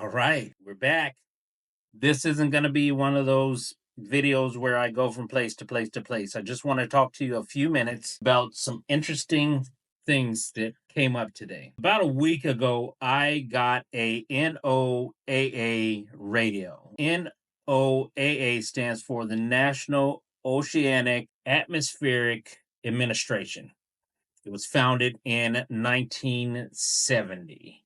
All right, we're back. This isn't going to be one of those videos where I go from place to place to place. I just want to talk to you a few minutes about some interesting things that came up today. About a week ago, I got a NOAA radio. NOAA stands for the National Oceanic Atmospheric Administration. It was founded in 1970.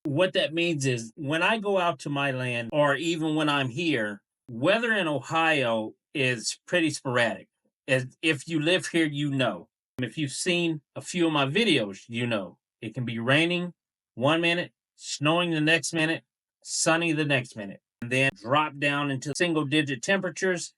What that means is when I go out to my land, or even when I'm here, weather in Ohio is pretty sporadic. As if you live here, you know. If you've seen a few of my videos, you know. It can be raining one minute, snowing the next minute, sunny the next minute, and then drop down into single digit temperatures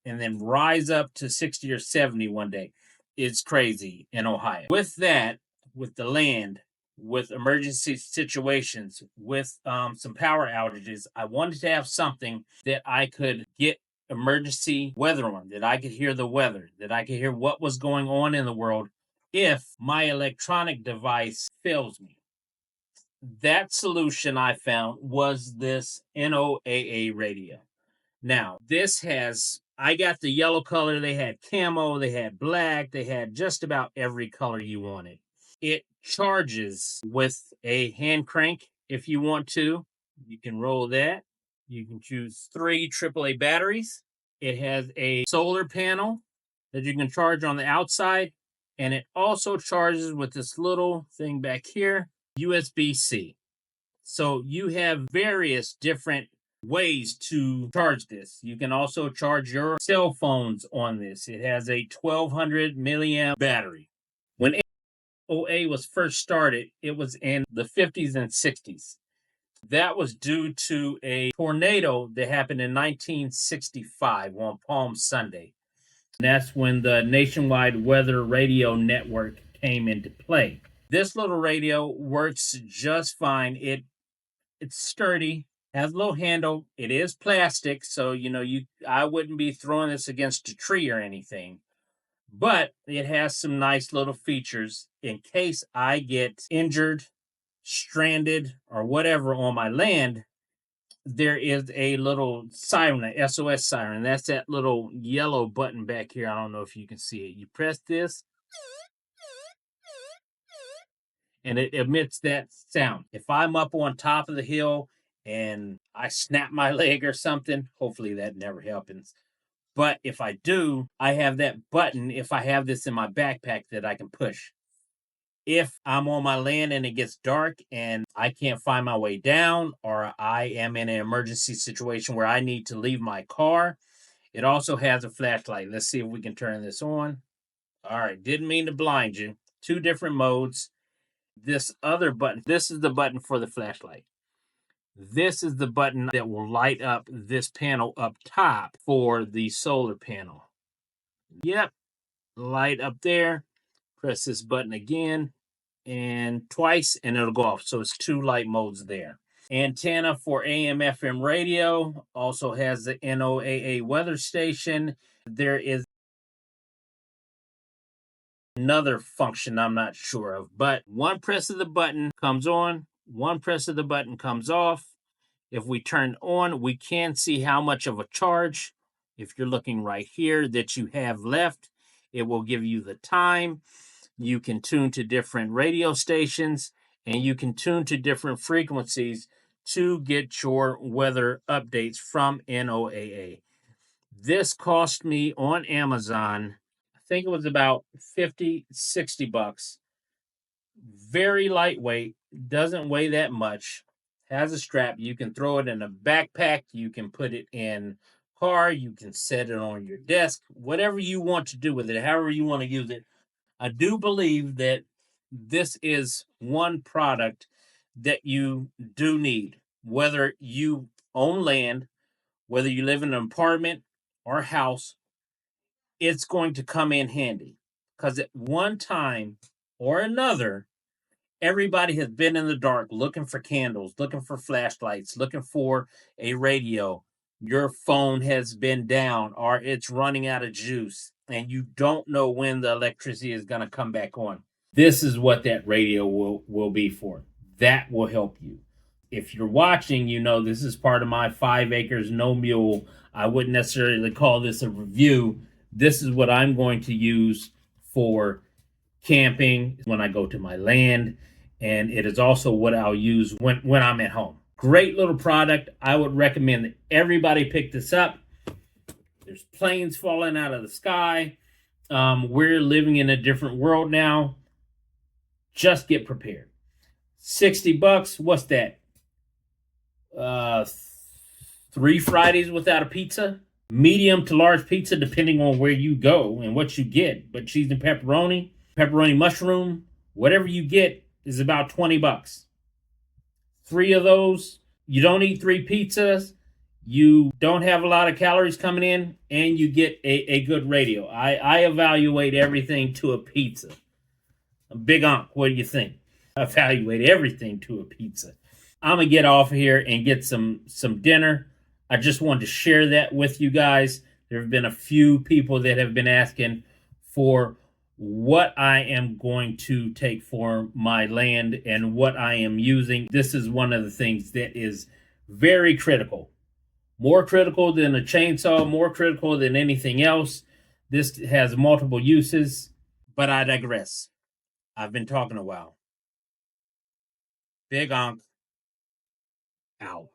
and then rise up to 60 or 70 one day. It's crazy in Ohio. With that, with the land, with emergency situations, with some power outages, I wanted to have something that I could get emergency weather on, that I could hear the weather, that I could hear what was going on in the world if my electronic device fails me. That solution I found was this NOAA radio. Now, I got the yellow color, they had camo, they had black, they had just about every color you wanted. It charges with a hand crank if you want to. You can roll that. You can choose 3 AAA batteries. It has a solar panel that you can charge on the outside, and it also charges with this little thing back here, USB-C. So you have various different ways to charge this. You can also charge your cell phones on this. It has a 1200 milliamp battery. When NOAA was first started, it was in the 50s and 60s. That was due to a tornado that happened in 1965 on Palm Sunday. And that's when the nationwide weather radio network came into play. This little radio works just fine. It's sturdy, has a little handle. It is plastic, so I wouldn't be throwing this against a tree or anything. But it has some nice little features in case I get injured, stranded, or whatever on my land. There is a little siren, an SOS siren. That's that little yellow button back here. I don't know if you can see it. You press this, and it emits that sound. If I'm up on top of the hill and I snap my leg or something, hopefully that never happens. But if I do, I have that button, if I have this in my backpack, that I can push. If I'm on my land and it gets dark and I can't find my way down, or I am in an emergency situation where I need to leave my car, it also has a flashlight. Let's see if we can turn this on. All right, didn't mean to blind you. 2 different modes. This other button, this is the button for the flashlight. This is the button that will light up this panel up top for the solar panel. Yep, light up there. Press this button again and twice, and it'll go off. So it's 2 light modes there. Antenna for AM FM radio, also has the NOAA weather station. There is another function I'm not sure of, but one press of the button comes on, one press of the button comes off. If we turn on, we can see how much of a charge, if you're looking right here, that you have left. It will give you the time. You can tune to different radio stations, and you can tune to different frequencies to get your weather updates from NOAA. This cost me on Amazon, I think it was about $50, $60. Very lightweight, doesn't weigh that much, has a strap. You can throw it in a backpack, you can put it in car, you can set it on your desk, whatever you want to do with it, however you want to use it. I do believe that this is one product that you do need, whether you own land, whether you live in an apartment or a house. It's going to come in handy, because at one time or another, everybody has been in the dark looking for candles, looking for flashlights, looking for a radio. Your phone has been down or it's running out of juice, and you don't know when the electricity is going to come back on. This is what that radio will be for. That will help you. if you're watching, you know this is part of my 5 acres, no mule. I wouldn't necessarily call this a review. This is what I'm going to use for camping when I go to my land, and it is also what I'll use when I'm at home. Great little product. I would recommend that everybody pick this up. There's planes falling out of the sky. We're living in a different world now. Just get prepared. $60. What's that? 3 Fridays without a pizza. Medium to large pizza, depending on where you go and what you get. But cheese and pepperoni, pepperoni mushroom, whatever you get is about $20. 3 of those. You don't eat 3 pizzas. You don't have a lot of calories coming in, and you get a good radio. I evaluate everything to a pizza. Big Unc, what do you think? I evaluate everything to a pizza. I'm going to get off here and get some dinner. I just wanted to share that with you guys. There have been a few people that have been asking for what I am going to take for my land and what I am using. This is one of the things that is very critical. More critical than a chainsaw, more critical than anything else. This has multiple uses, but I digress. I've been talking a while. Big Unc out.